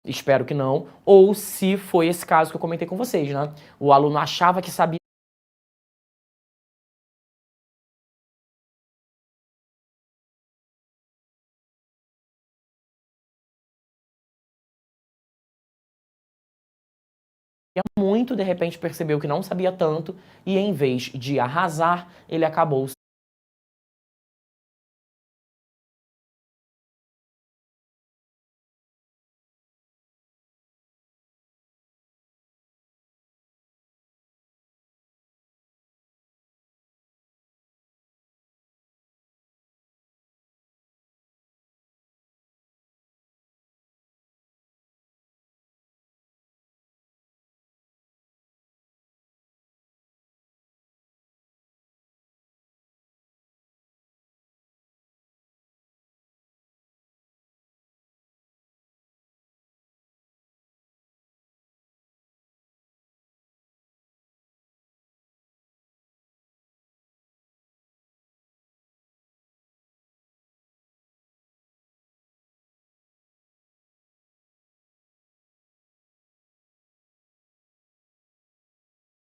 espero que não, ou se foi esse caso que eu comentei com vocês, né? O aluno achava que sabia muito, de repente percebeu que não sabia tanto, e em vez de arrasar, ele acabou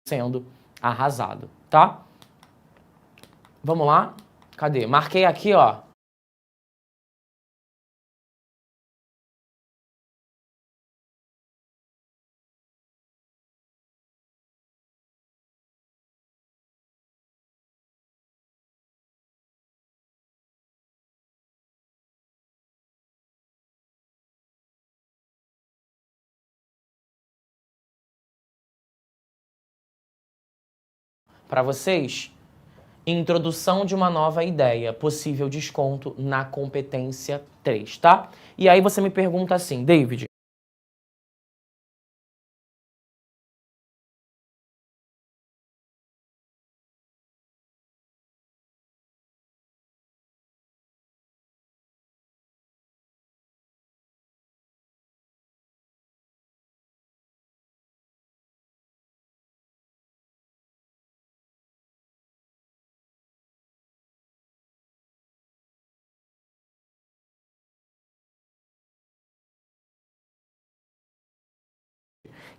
sendo arrasado, tá? Vamos lá? Cadê? Marquei aqui, ó. Para vocês, introdução de uma nova ideia, possível desconto na competência 3, tá? E aí você me pergunta assim, David,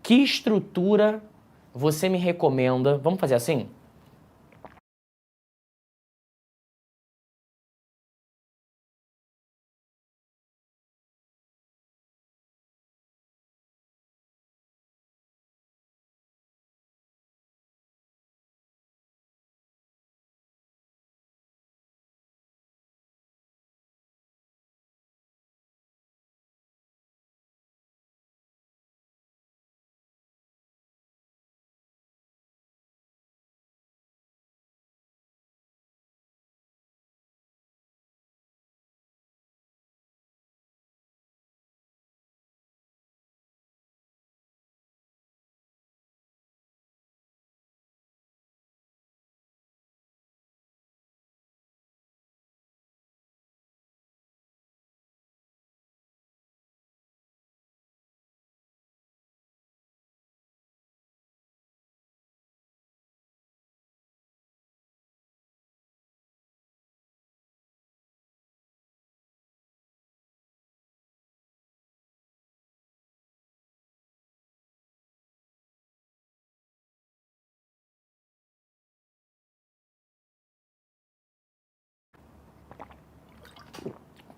que estrutura você me recomenda? Vamos fazer assim?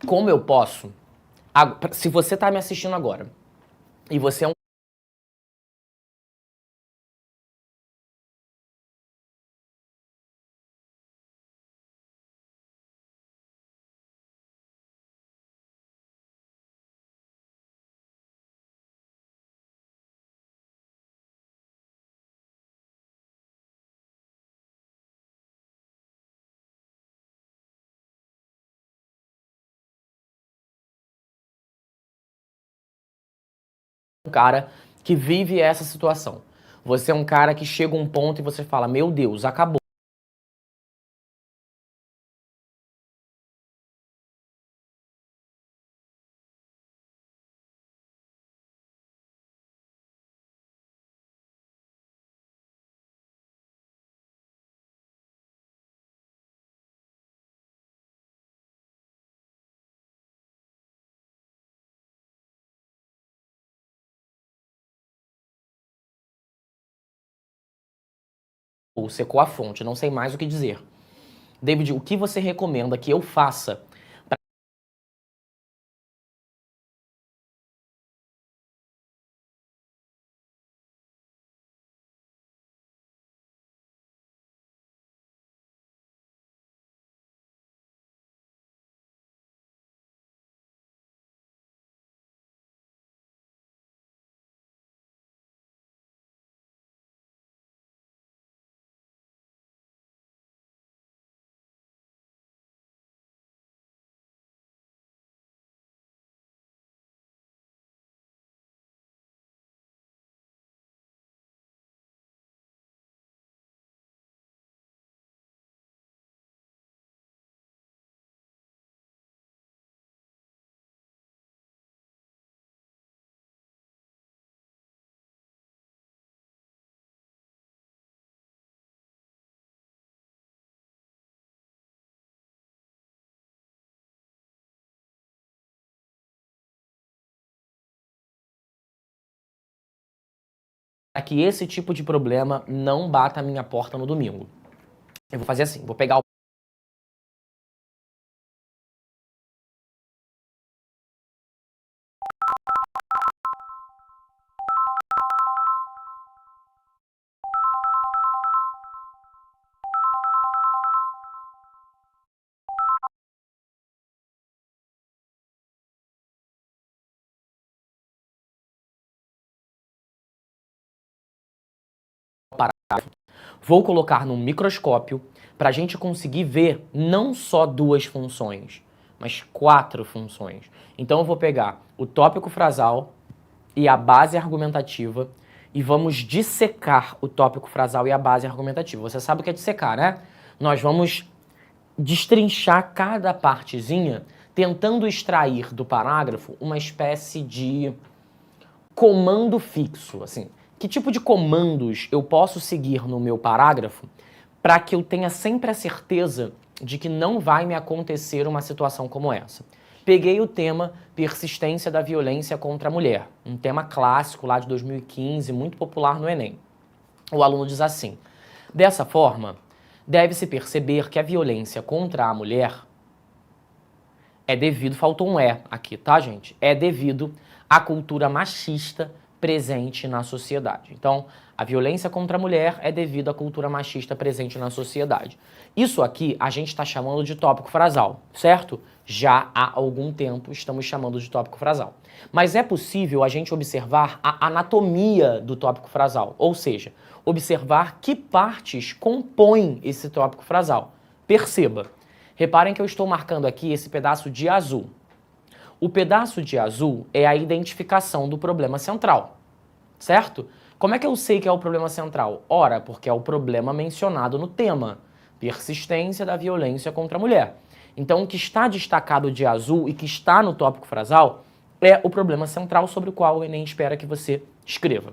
Como eu posso? Se você tá me assistindo agora e você é um cara que vive essa situação. Você é um cara que chega a um ponto e você fala, meu Deus, acabou. secou a fonte, não sei mais o que dizer. David, o que você recomenda que eu faça? Que esse tipo de problema não bata a minha porta no domingo. Eu vou fazer assim, vou pegar o parágrafo, vou colocar num microscópio para a gente conseguir ver não só duas funções, mas 4 funções. Então eu vou pegar o tópico frasal e a base argumentativa e vamos dissecar o tópico frasal e a base argumentativa. Você sabe o que é dissecar, né? Nós vamos destrinchar cada partezinha, tentando extrair do parágrafo uma espécie de comando fixo, assim. Que tipo de comandos eu posso seguir no meu parágrafo para que eu tenha sempre a certeza de que não vai me acontecer uma situação como essa? Peguei o tema persistência da violência contra a mulher, um tema clássico lá de 2015, muito popular no Enem. O aluno diz assim: dessa forma, deve-se perceber que a violência contra a mulher é devido, faltou um "é" aqui, tá, gente? É devido à cultura machista presente na sociedade. Então, a violência contra a mulher é devido à cultura machista presente na sociedade. Isso aqui a gente está chamando de tópico frasal, certo? Já há algum tempo estamos chamando de tópico frasal. Mas é possível a gente observar a anatomia do tópico frasal, ou seja, observar que partes compõem esse tópico frasal. Perceba, reparem que eu estou marcando aqui esse pedaço de azul. O pedaço de azul é a identificação do problema central, certo? Como é que eu sei que é o problema central? Ora, porque é o problema mencionado no tema, persistência da violência contra a mulher. Então, o que está destacado de azul e que está no tópico frasal é o problema central sobre o qual o Enem espera que você escreva.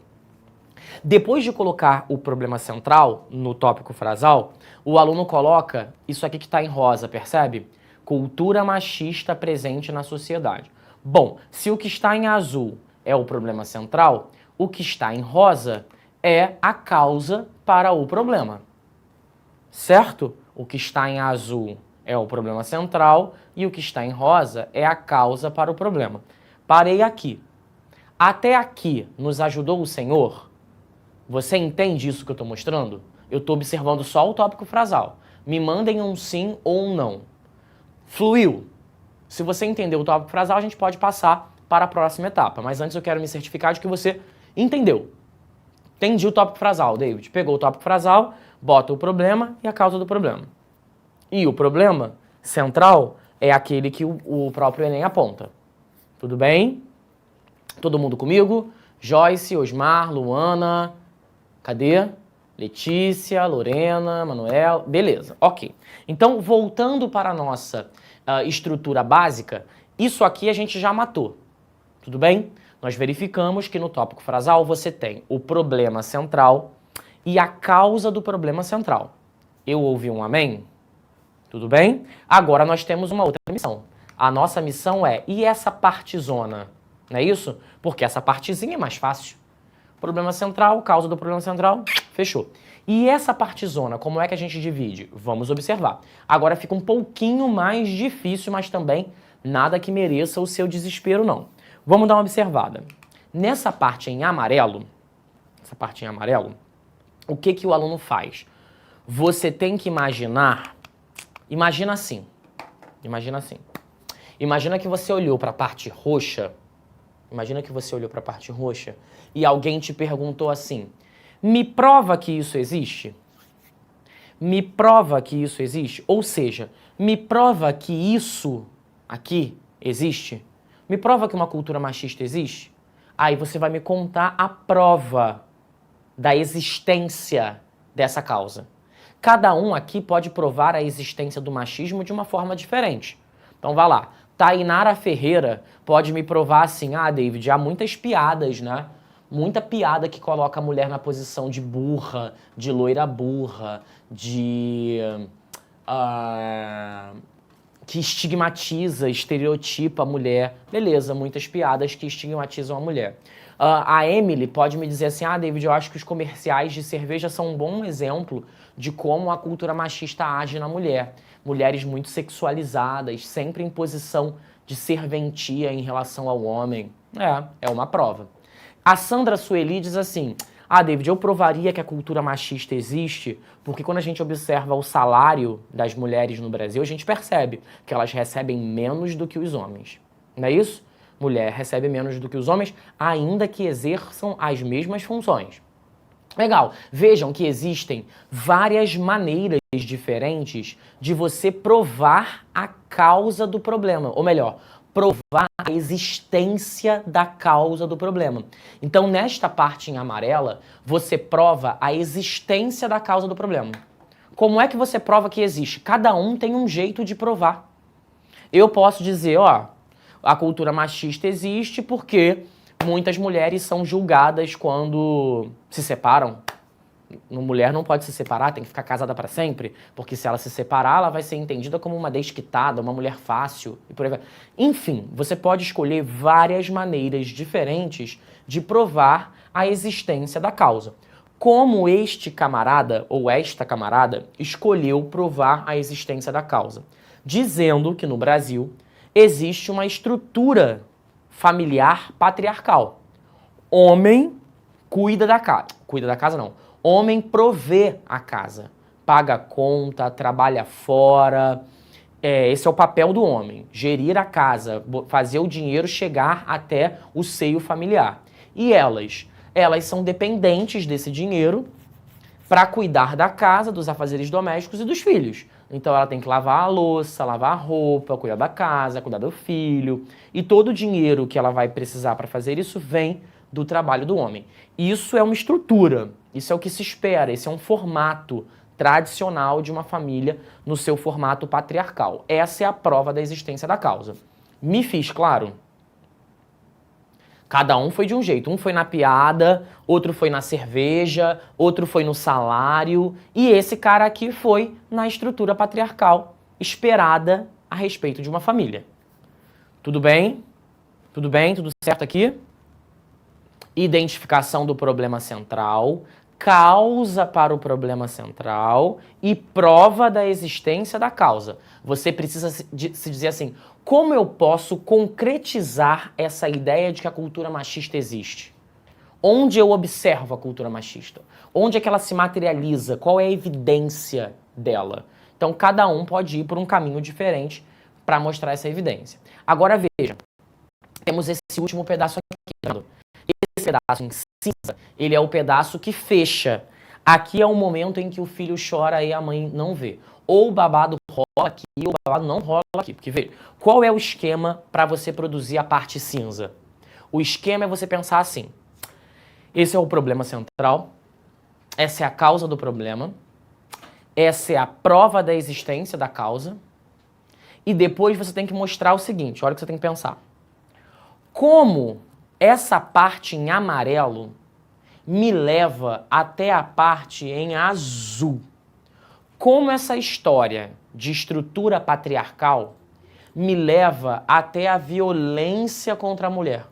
Depois de colocar o problema central no tópico frasal, o aluno coloca isso aqui que está em rosa, percebe? Cultura machista presente na sociedade. Bom, se o que está em azul é o problema central, o que está em rosa é a causa para o problema. Certo? O que está em azul é o problema central e o que está em rosa é a causa para o problema. Parei aqui. Até aqui nos ajudou o Senhor? Você entende isso que eu estou mostrando? Eu estou observando só o tópico frasal. Me mandem um sim ou um não. Fluiu. Se você entendeu o tópico frasal, a gente pode passar para a próxima etapa. Mas antes eu quero me certificar de que você entendeu. Entendi o tópico frasal, David. Pegou o tópico frasal, bota o problema e a causa do problema. E o problema central é aquele que o próprio Enem aponta. Tudo bem? Todo mundo comigo? Joyce, Osmar, Luana, cadê? Letícia, Lorena, Manuel, beleza, ok. Então, voltando para a nossa estrutura básica, isso aqui a gente já matou, tudo bem? Nós verificamos que no tópico frasal você tem o problema central e a causa do problema central. Eu ouvi um amém? Tudo bem? Agora nós temos uma outra missão. A nossa missão é, e essa partezona? Não é isso? Porque essa partezinha é mais fácil. Problema central, causa do problema central, fechou. E essa partezona, como é que a gente divide? Vamos observar. Agora fica um pouquinho mais difícil, mas também nada que mereça o seu desespero, não. Vamos dar uma observada. Nessa parte em amarelo, o que que o aluno faz? Você tem que imaginar, imagina assim. Imagina que você olhou para a parte roxa, e alguém te perguntou assim: me prova que isso existe? Me prova que isso existe? Ou seja, me prova que isso aqui existe? Me prova que uma cultura machista existe? Aí você vai me contar a prova da existência dessa causa. Cada um aqui pode provar a existência do machismo de uma forma diferente. Então vá lá. Tainara Ferreira pode me provar assim: ah, David, há muitas piadas, né? Muita piada que coloca a mulher na posição de burra, de loira burra, que estigmatiza, estereotipa a mulher. Beleza, muitas piadas que estigmatizam a mulher. A Emily pode me dizer assim: ah, David, eu acho que os comerciais de cerveja são um bom exemplo de como a cultura machista age na mulher. Mulheres muito sexualizadas, sempre em posição de serventia em relação ao homem. É uma prova. A Sandra Sueli diz assim: ah, David, eu provaria que a cultura machista existe porque quando a gente observa o salário das mulheres no Brasil, a gente percebe que elas recebem menos do que os homens. Não é isso? Mulher recebe menos do que os homens, ainda que exerçam as mesmas funções. Legal. Vejam que existem várias maneiras diferentes de você provar a causa do problema. Ou melhor, provar a existência da causa do problema. Então, nesta parte em amarela, você prova a existência da causa do problema. Como é que você prova que existe? Cada um tem um jeito de provar. Eu posso dizer, ó, a cultura machista existe porque muitas mulheres são julgadas quando se separam. Uma mulher não pode se separar, tem que ficar casada para sempre, porque se ela se separar, ela vai ser entendida como uma desquitada, uma mulher fácil, e por aí vai. Enfim, você pode escolher várias maneiras diferentes de provar a existência da causa. Como este camarada, ou esta camarada, escolheu provar a existência da causa? Dizendo que no Brasil existe uma estrutura familiar patriarcal. Homem cuida da casa. Cuida da casa, não. Homem provê a casa. Paga a conta, trabalha fora. Esse é o papel do homem. Gerir a casa, fazer o dinheiro chegar até o seio familiar. E elas? Elas são dependentes desse dinheiro para cuidar da casa, dos afazeres domésticos e dos filhos. Então ela tem que lavar a louça, lavar a roupa, cuidar da casa, cuidar do filho. E todo o dinheiro que ela vai precisar para fazer isso vem do trabalho do homem. Isso é uma estrutura, isso é o que se espera, esse é um formato tradicional de uma família no seu formato patriarcal. Essa é a prova da existência da causa. Me fiz claro? Cada um foi de um jeito. Um foi na piada, outro foi na cerveja, outro foi no salário, e esse cara aqui foi na estrutura patriarcal esperada a respeito de uma família. Tudo bem? Tudo bem? Tudo certo aqui? Identificação do problema central, causa para o problema central e prova da existência da causa. Você precisa se dizer assim: como eu posso concretizar essa ideia de que a cultura machista existe? Onde eu observo a cultura machista? Onde é que ela se materializa? Qual é a evidência dela? Então, cada um pode ir por um caminho diferente para mostrar essa evidência. Agora, veja, temos esse último pedaço aqui. Esse pedaço em cinza, ele é o pedaço que fecha. Aqui é o momento em que o filho chora e a mãe não vê. Ou o babado rola aqui, ou o babado não rola aqui. Porque, veja, qual é o esquema para você produzir a parte cinza? O esquema é você pensar assim: esse é o problema central, essa é a causa do problema, essa é a prova da existência da causa, e depois você tem que mostrar o seguinte, olha o que você tem que pensar. Como essa parte em amarelo me leva até a parte em azul? Como essa história de estrutura patriarcal me leva até a violência contra a mulher?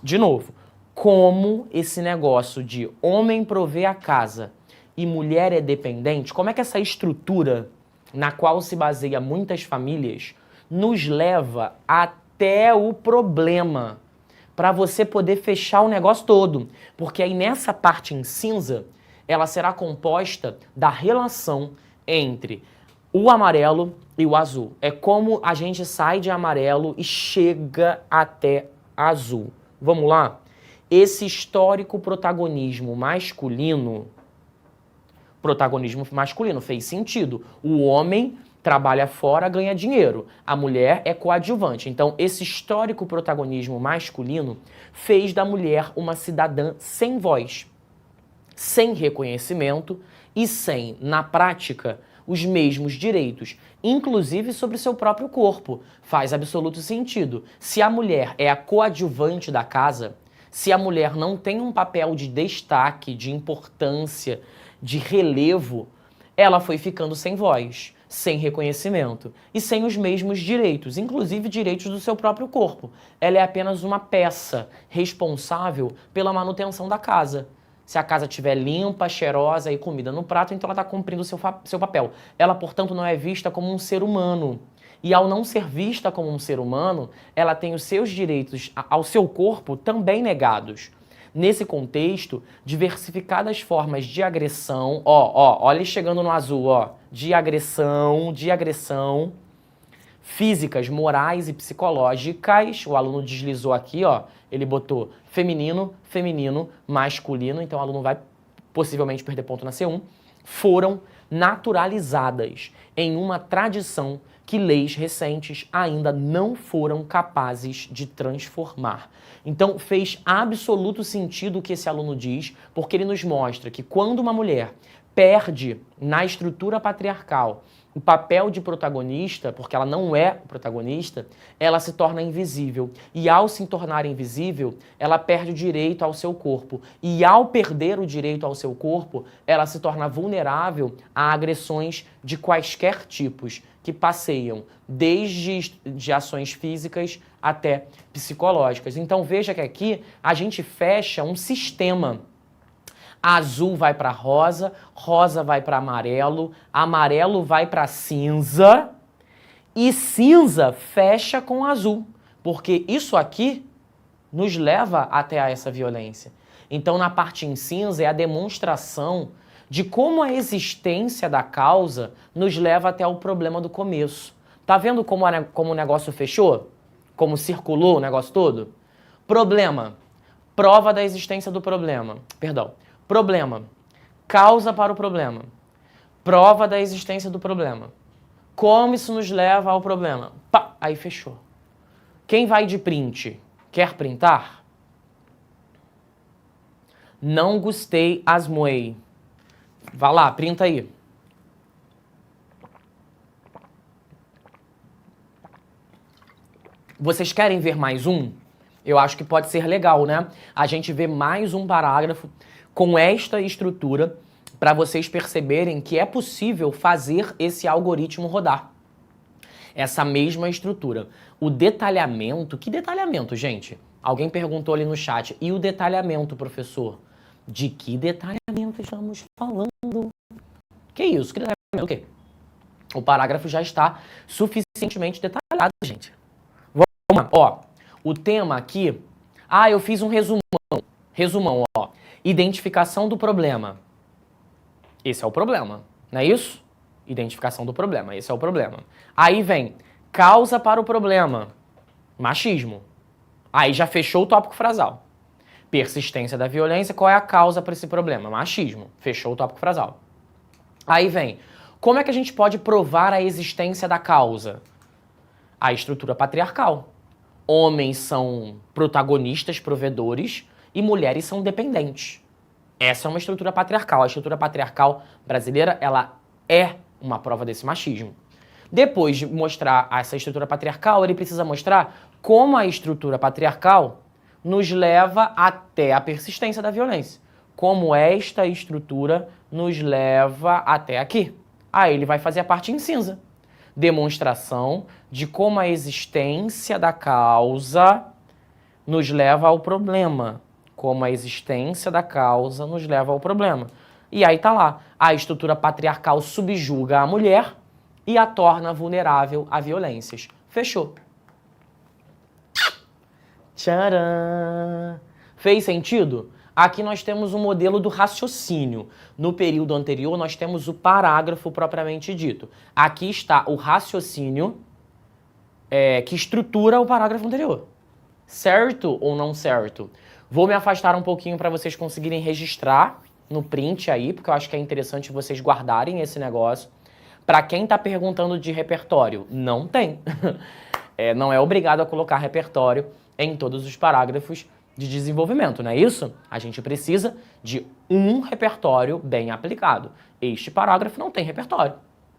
De novo, como esse negócio de homem prover a casa e mulher é dependente, como é que essa estrutura na qual se baseia muitas famílias nos leva até o problema, para você poder fechar o negócio todo. Porque aí nessa parte em cinza, ela será composta da relação entre o amarelo e o azul. É como a gente sai de amarelo e chega até azul. Vamos lá? Esse histórico protagonismo masculino fez sentido. O homem trabalha fora, ganha dinheiro. A mulher é coadjuvante. Então, esse histórico protagonismo masculino fez da mulher uma cidadã sem voz, sem reconhecimento e sem, na prática, os mesmos direitos, inclusive sobre seu próprio corpo. Faz absoluto sentido. Se a mulher é a coadjuvante da casa, se a mulher não tem um papel de destaque, de importância, de relevo, ela foi ficando sem voz, sem reconhecimento e sem os mesmos direitos, inclusive direitos do seu próprio corpo. Ela é apenas uma peça responsável pela manutenção da casa. Se a casa estiver limpa, cheirosa e comida no prato, então ela está cumprindo o seu papel. Ela, portanto, não é vista como um ser humano. E ao não ser vista como um ser humano, ela tem os seus direitos ao seu corpo também negados. Nesse contexto, diversificadas formas de agressão, olha ele chegando no azul, de agressão, físicas, morais e psicológicas. O aluno deslizou aqui, ele botou feminino, masculino, então o aluno vai possivelmente perder ponto na C1, foram naturalizadas em uma tradição que leis recentes ainda não foram capazes de transformar. Então fez absoluto sentido o que esse aluno diz, porque ele nos mostra que quando uma mulher perde na estrutura patriarcal o papel de protagonista, porque ela não é protagonista, ela se torna invisível. E ao se tornar invisível, ela perde o direito ao seu corpo. E ao perder o direito ao seu corpo, ela se torna vulnerável a agressões de quaisquer tipos, que passeiam desde de ações físicas até psicológicas. Então veja que aqui a gente fecha um sistema. Azul vai para rosa, rosa vai para amarelo, amarelo vai para cinza e cinza fecha com azul, porque isso aqui nos leva até a essa violência. Então, na parte em cinza é a demonstração de como a existência da causa nos leva até o problema do começo. Tá vendo como o negócio fechou? Como circulou o negócio todo? Problema. Prova da existência do problema. Perdão. Problema. Causa para o problema. Prova da existência do problema. Como isso nos leva ao problema? Pá, aí fechou. Quem vai de print? Quer printar? Não gostei, asmoei. Vá lá, printa aí. Vocês querem ver mais um? Eu acho que pode ser legal, né? A gente vê mais um parágrafo com esta estrutura para vocês perceberem que é possível fazer esse algoritmo rodar. Essa mesma estrutura. O detalhamento... Que detalhamento, gente? Alguém perguntou ali no chat. E o detalhamento, professor? De que detalhamento estamos falando? Que isso? Que detalhamento? O quê? O parágrafo já está suficientemente detalhado, gente. Vamos lá. O tema aqui... eu fiz um resumão. Resumão, Identificação do problema. Esse é o problema, não é isso? Identificação do problema, esse é o problema. Aí vem causa para o problema. Machismo. Aí já fechou o tópico frasal. Persistência da violência, qual é a causa para esse problema? Machismo. Fechou o tópico frasal. Aí vem, como é que a gente pode provar a existência da causa? A estrutura patriarcal. Homens são protagonistas, provedores, e mulheres são dependentes. Essa é uma estrutura patriarcal. A estrutura patriarcal brasileira, ela é uma prova desse machismo. Depois de mostrar essa estrutura patriarcal, ele precisa mostrar como a estrutura patriarcal nos leva até a persistência da violência. Como esta estrutura nos leva até aqui. Aí ele vai fazer a parte em cinza. Demonstração de como a existência da causa nos leva ao problema. Como a existência da causa nos leva ao problema. E aí tá lá, a estrutura patriarcal subjuga a mulher e a torna vulnerável a violências. Fechou. Tcharam! Fez sentido? Aqui nós temos um modelo do raciocínio. No período anterior, nós temos o parágrafo propriamente dito. Aqui está o raciocínio que estrutura o parágrafo anterior. Certo ou não certo? Vou me afastar um pouquinho para vocês conseguirem registrar no print aí, porque eu acho que é interessante vocês guardarem esse negócio. Para quem está perguntando de repertório, não tem. Não é obrigado a colocar repertório em todos os parágrafos de desenvolvimento, não é isso? A gente precisa de um repertório bem aplicado. Este parágrafo não tem repertório.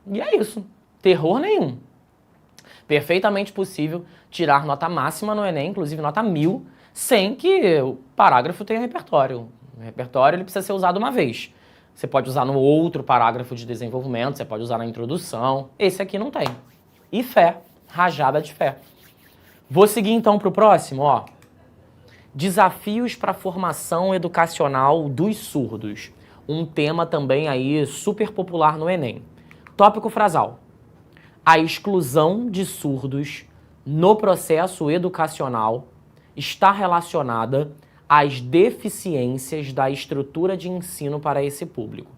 E é isso. Terror nenhum. Perfeitamente possível tirar nota máxima no Enem, inclusive nota 1000, sem que o parágrafo tenha repertório. O repertório ele precisa ser usado uma vez. Você pode usar no outro parágrafo de desenvolvimento, você pode usar na introdução. Esse aqui não tem. E fé, rajada de fé. Vou seguir então para o próximo, ó. Desafios para a formação educacional dos surdos. Um tema também aí super popular no Enem. Tópico frasal. A exclusão de surdos no processo educacional está relacionada às deficiências da estrutura de ensino para esse público.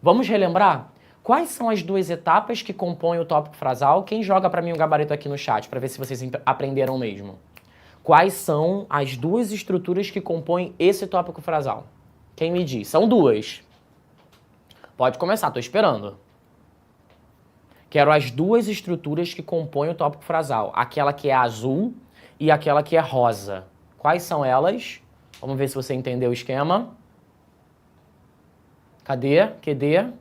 Vamos relembrar? Quais são as duas etapas que compõem o tópico frasal? Quem joga para mim o gabarito aqui no chat, para ver se vocês aprenderam mesmo? Quais são as duas estruturas que compõem esse tópico frasal? Quem me diz? São duas. Pode começar, tô esperando. Quero as duas estruturas que compõem o tópico frasal. Aquela que é azul e aquela que é rosa. Quais são elas? Vamos ver se você entendeu o esquema. Cadê? QD?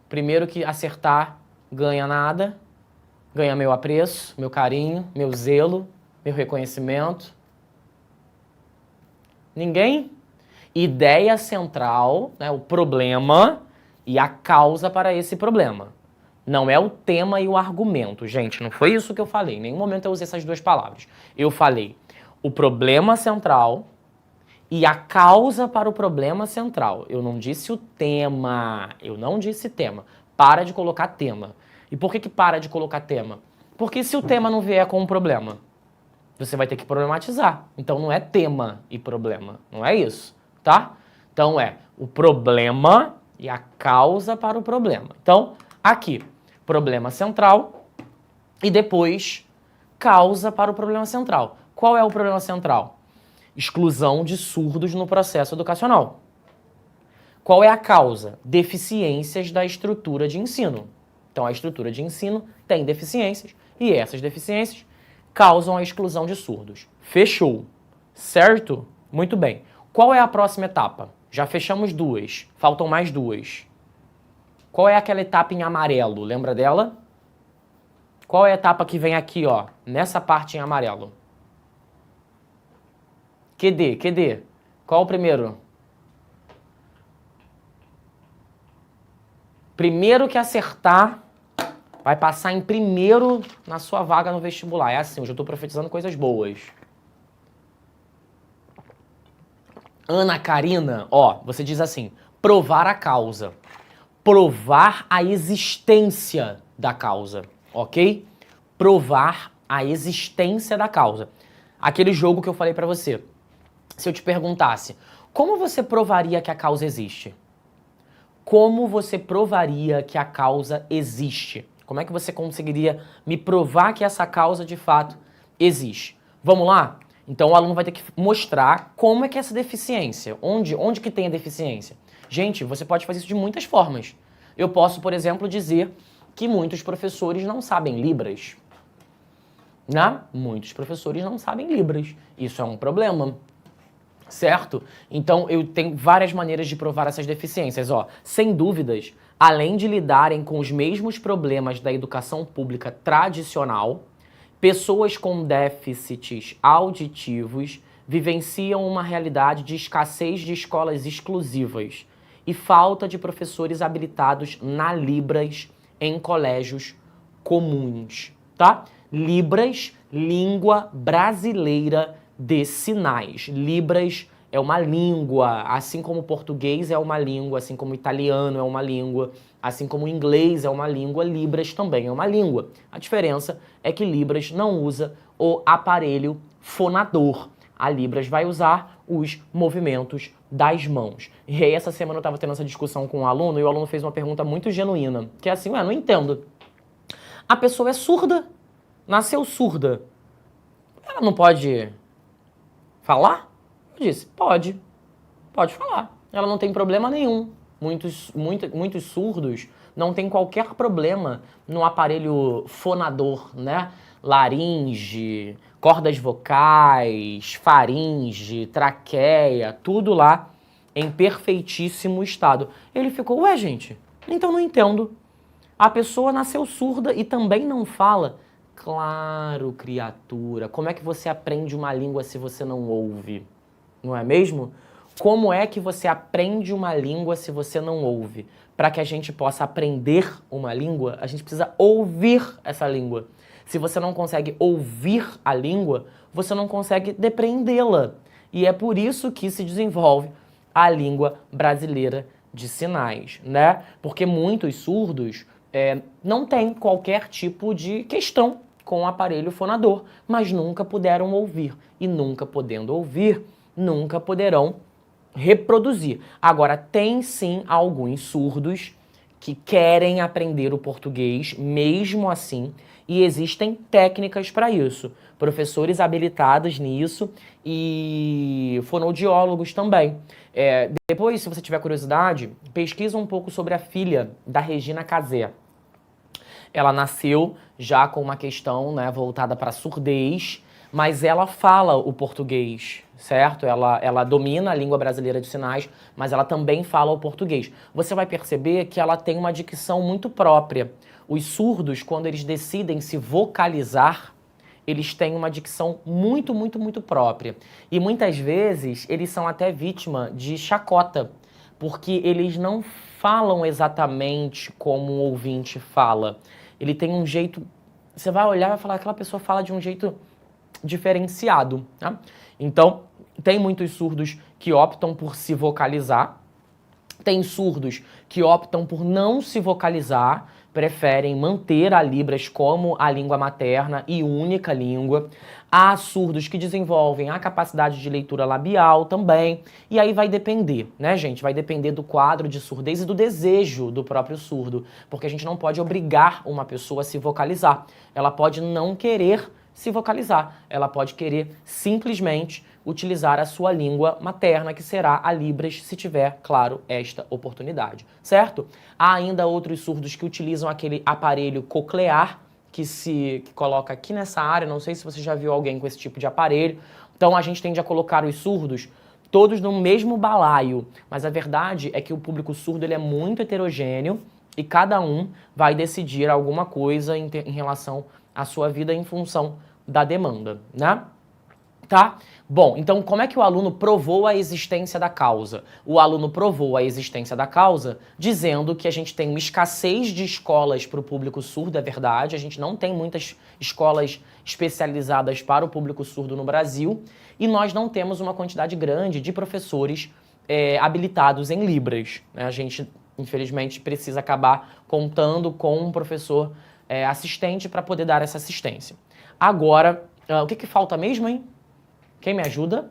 Primeiro que acertar ganha nada. Ganha meu apreço, meu carinho, meu zelo, meu reconhecimento. Ninguém? Ideia central, né, o problema e a causa para esse problema. Não é o tema e o argumento, gente. Não foi isso que eu falei. Em nenhum momento eu usei essas duas palavras. Eu falei o problema central e a causa para o problema central. Eu não disse o tema. Eu não disse tema. Para de colocar tema. E por que para de colocar tema? Porque se o tema não vier com um problema, você vai ter que problematizar. Então não é tema e problema. Não é isso, tá? Então é o problema e a causa para o problema. Então, aqui, problema central e depois causa para o problema central. Qual é o problema central? Exclusão de surdos no processo educacional. Qual é a causa? Deficiências da estrutura de ensino. Então, a estrutura de ensino tem deficiências e essas deficiências causam a exclusão de surdos. Fechou. Certo? Muito bem. Qual é a próxima etapa? Já fechamos duas. Faltam mais duas. Qual é aquela etapa em amarelo? Lembra dela? Qual é a etapa que vem aqui, ó? Nessa parte em amarelo. QD. Qual o primeiro? Primeiro que acertar, vai passar em primeiro na sua vaga no vestibular. É assim, eu já estou profetizando coisas boas. Ana Karina, ó, você diz assim, provar a causa. Provar a existência da causa, ok? Provar a existência da causa. Aquele jogo que eu falei pra você. Se eu te perguntasse, como você provaria que a causa existe? Como você provaria que a causa existe? Como é que você conseguiria me provar que essa causa de fato existe? Vamos lá? Então o aluno vai ter que mostrar como é que é essa deficiência. Onde que tem a deficiência? Gente, você pode fazer isso de muitas formas. Eu posso, por exemplo, dizer que muitos professores não sabem Libras. Né? Muitos professores não sabem Libras. Isso é um problema. Certo? Então, eu tenho várias maneiras de provar essas deficiências. Ó, sem dúvidas, além de lidarem com os mesmos problemas da educação pública tradicional, pessoas com déficits auditivos vivenciam uma realidade de escassez de escolas exclusivas e falta de professores habilitados na Libras em colégios comuns, tá? Libras, língua brasileira de sinais. Libras é uma língua, assim como o português é uma língua, assim como o italiano é uma língua, assim como o inglês é uma língua, Libras também é uma língua. A diferença é que Libras não usa o aparelho fonador. A Libras vai usar os movimentos das mãos. E aí essa semana eu estava tendo essa discussão com um aluno e o aluno fez uma pergunta muito genuína, que é assim, não entendo. A pessoa é surda, nasceu surda, ela não pode falar? Eu disse, pode falar. Ela não tem problema nenhum. Muitos surdos não tem qualquer problema no aparelho fonador, né? Laringe, cordas vocais, faringe, traqueia, tudo lá em perfeitíssimo estado. Ele ficou, ué, gente, então não entendo. A pessoa nasceu surda e também não fala. Claro, criatura, como é que você aprende uma língua se você não ouve? Não é mesmo? Como é que você aprende uma língua se você não ouve? Para que a gente possa aprender uma língua, a gente precisa ouvir essa língua. Se você não consegue ouvir a língua, você não consegue depreendê-la. E é por isso que se desenvolve a língua brasileira de sinais, né? Porque muitos surdos não têm qualquer tipo de questão com o aparelho fonador, mas nunca puderam ouvir. E nunca podendo ouvir, nunca poderão reproduzir. Agora, tem sim alguns surdos que querem aprender o português mesmo assim, e existem técnicas para isso. Professores habilitados nisso e fonoaudiólogos também. Depois, se você tiver curiosidade, pesquisa um pouco sobre a filha da Regina Casé. Ela nasceu já com uma questão, né, voltada para surdez, mas ela fala o português, certo? Ela domina a língua brasileira de sinais, mas ela também fala o português. Você vai perceber que ela tem uma dicção muito própria. Os surdos, quando eles decidem se vocalizar, eles têm uma dicção muito, muito, muito própria. E muitas vezes eles são até vítima de chacota, porque eles não falam exatamente como o ouvinte fala. Ele tem um jeito... Você vai olhar e vai falar que aquela pessoa fala de um jeito diferenciado, né? Então, tem muitos surdos que optam por se vocalizar, tem surdos que optam por não se vocalizar, preferem manter a Libras como a língua materna e única língua. Há surdos que desenvolvem a capacidade de leitura labial também, e aí vai depender, né, gente? Vai depender do quadro de surdez e do desejo do próprio surdo, porque a gente não pode obrigar uma pessoa a se vocalizar. Ela pode não querer se vocalizar, ela pode querer simplesmente utilizar a sua língua materna, que será a Libras, se tiver, claro, esta oportunidade, certo? Há ainda outros surdos que utilizam aquele aparelho coclear, que coloca aqui nessa área, não sei se você já viu alguém com esse tipo de aparelho. Então a gente tende a colocar os surdos todos no mesmo balaio, mas a verdade é que o público surdo ele é muito heterogêneo e cada um vai decidir alguma coisa em relação à sua vida em função da demanda, né? Tá? Bom, então como é que o aluno provou a existência da causa? O aluno provou a existência da causa dizendo que a gente tem uma escassez de escolas para o público surdo, é verdade, a gente não tem muitas escolas especializadas para o público surdo no Brasil e nós não temos uma quantidade grande de professores habilitados em Libras, né? A gente, infelizmente, precisa acabar contando com um professor assistente para poder dar essa assistência. Agora, o que falta mesmo, hein? Quem me ajuda?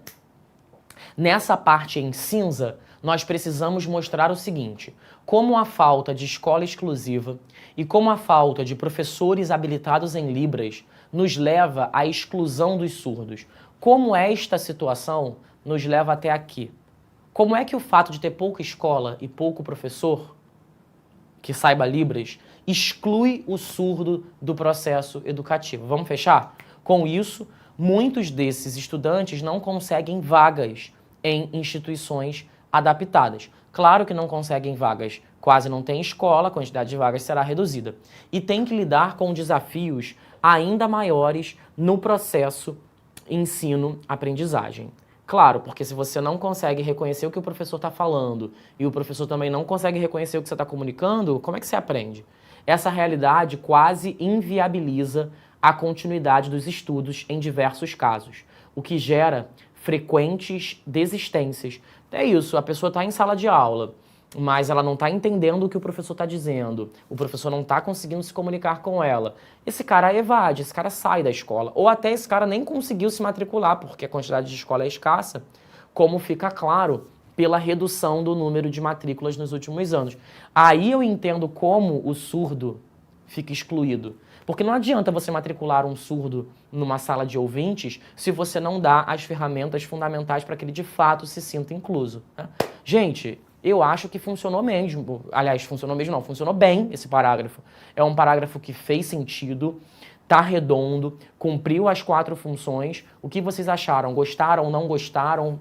Nessa parte em cinza, nós precisamos mostrar o seguinte: como a falta de escola exclusiva e como a falta de professores habilitados em Libras nos leva à exclusão dos surdos. Como esta situação nos leva até aqui? Como é que o fato de ter pouca escola e pouco professor que saiba Libras exclui o surdo do processo educativo? Vamos fechar? Com isso, muitos desses estudantes não conseguem vagas em instituições adaptadas. Claro que não conseguem vagas, quase não tem escola, a quantidade de vagas será reduzida. E tem que lidar com desafios ainda maiores no processo ensino-aprendizagem. Claro, porque se você não consegue reconhecer o que o professor está falando e o professor também não consegue reconhecer o que você está comunicando, como é que você aprende? Essa realidade quase inviabiliza a continuidade dos estudos em diversos casos, o que gera frequentes desistências. É isso, a pessoa está em sala de aula, mas ela não está entendendo o que o professor está dizendo, o professor não está conseguindo se comunicar com ela. Esse cara evade, esse cara sai da escola, ou até esse cara nem conseguiu se matricular, porque a quantidade de escola é escassa, como fica claro pela redução do número de matrículas nos últimos anos. Aí eu entendo como o surdo fica excluído. Porque não adianta você matricular um surdo numa sala de ouvintes se você não dá as ferramentas fundamentais para que ele de fato se sinta incluso, né? Gente, eu acho que funcionou mesmo. Aliás, funcionou mesmo não, funcionou bem esse parágrafo. É um parágrafo que fez sentido, tá redondo, cumpriu as 4 funções. O que vocês acharam? Gostaram, não gostaram?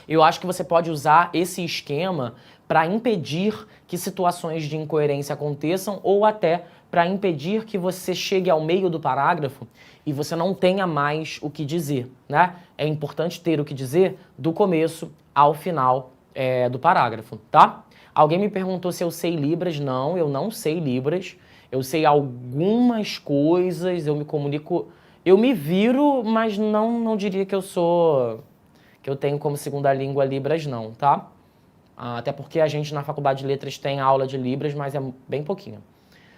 Eu acho que você pode usar esse esquema para impedir que situações de incoerência aconteçam ou até para impedir que você chegue ao meio do parágrafo e você não tenha mais o que dizer, né? É importante ter o que dizer do começo ao final do parágrafo, tá? Alguém me perguntou se eu sei Libras. Não, eu não sei Libras. Eu sei algumas coisas, eu me comunico, eu me viro, mas não diria que eu tenho como segunda língua Libras não, tá? Até porque a gente na Faculdade de Letras tem aula de Libras, mas é bem pouquinho.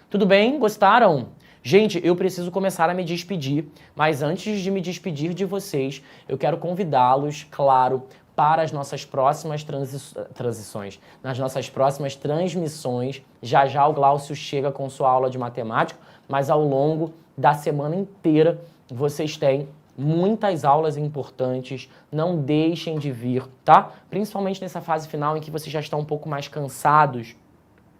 Tudo bem? Gostaram? Gente, eu preciso começar a me despedir, mas antes de me despedir de vocês, eu quero convidá-los, claro, para as nossas próximas transições, nas nossas próximas transmissões. Já já o Glaucio chega com sua aula de matemática, mas ao longo da semana inteira vocês têm muitas aulas importantes, não deixem de vir, tá? Principalmente nessa fase final em que vocês já estão um pouco mais cansados,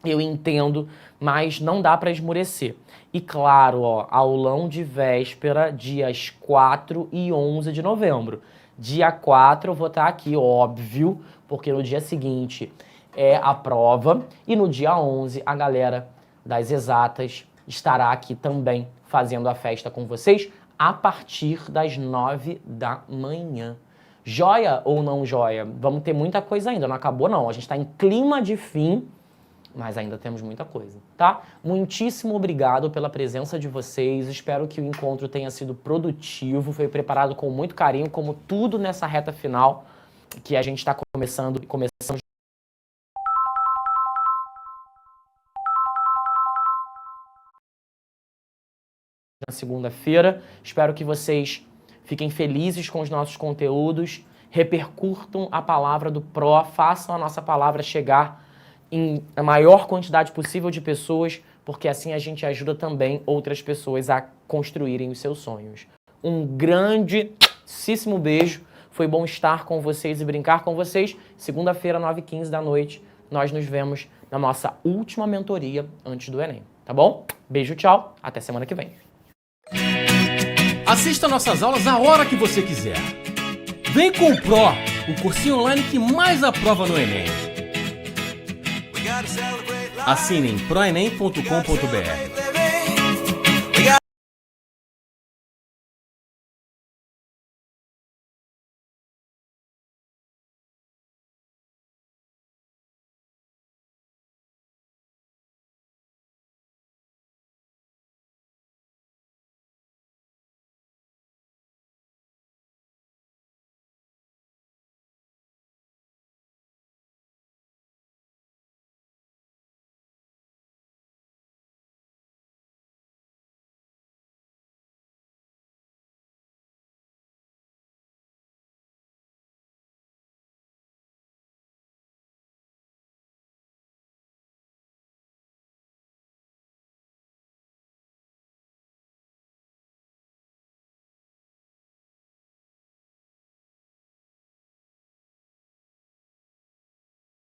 eu entendo, mas não dá para esmorecer. E claro, ó, aulão de véspera, dias 4 e 11 de novembro. Dia 4 eu vou estar aqui, óbvio, porque no dia seguinte é a prova, e no dia 11 a galera das exatas estará aqui também fazendo a festa com vocês a partir das 9 da manhã. Joia ou não joia? Vamos ter muita coisa ainda, não acabou não. A gente está em clima de fim, mas ainda temos muita coisa, tá? Muitíssimo obrigado pela presença de vocês, espero que o encontro tenha sido produtivo, foi preparado com muito carinho, como tudo nessa reta final que a gente está começamos na segunda-feira. Espero que vocês fiquem felizes com os nossos conteúdos, repercutam a palavra do Pro, façam a nossa palavra chegar em a maior quantidade possível de pessoas, porque assim a gente ajuda também outras pessoas a construírem os seus sonhos. Um grandíssimo beijo, foi bom estar com vocês e brincar com vocês. Segunda-feira, 9h15 da noite, nós nos vemos na nossa última mentoria antes do Enem, tá bom? Beijo, tchau, até semana que vem. Assista nossas aulas a hora que você quiser. Vem com o Pro, o cursinho online que mais aprova no Enem. Assinem proenem.com.br.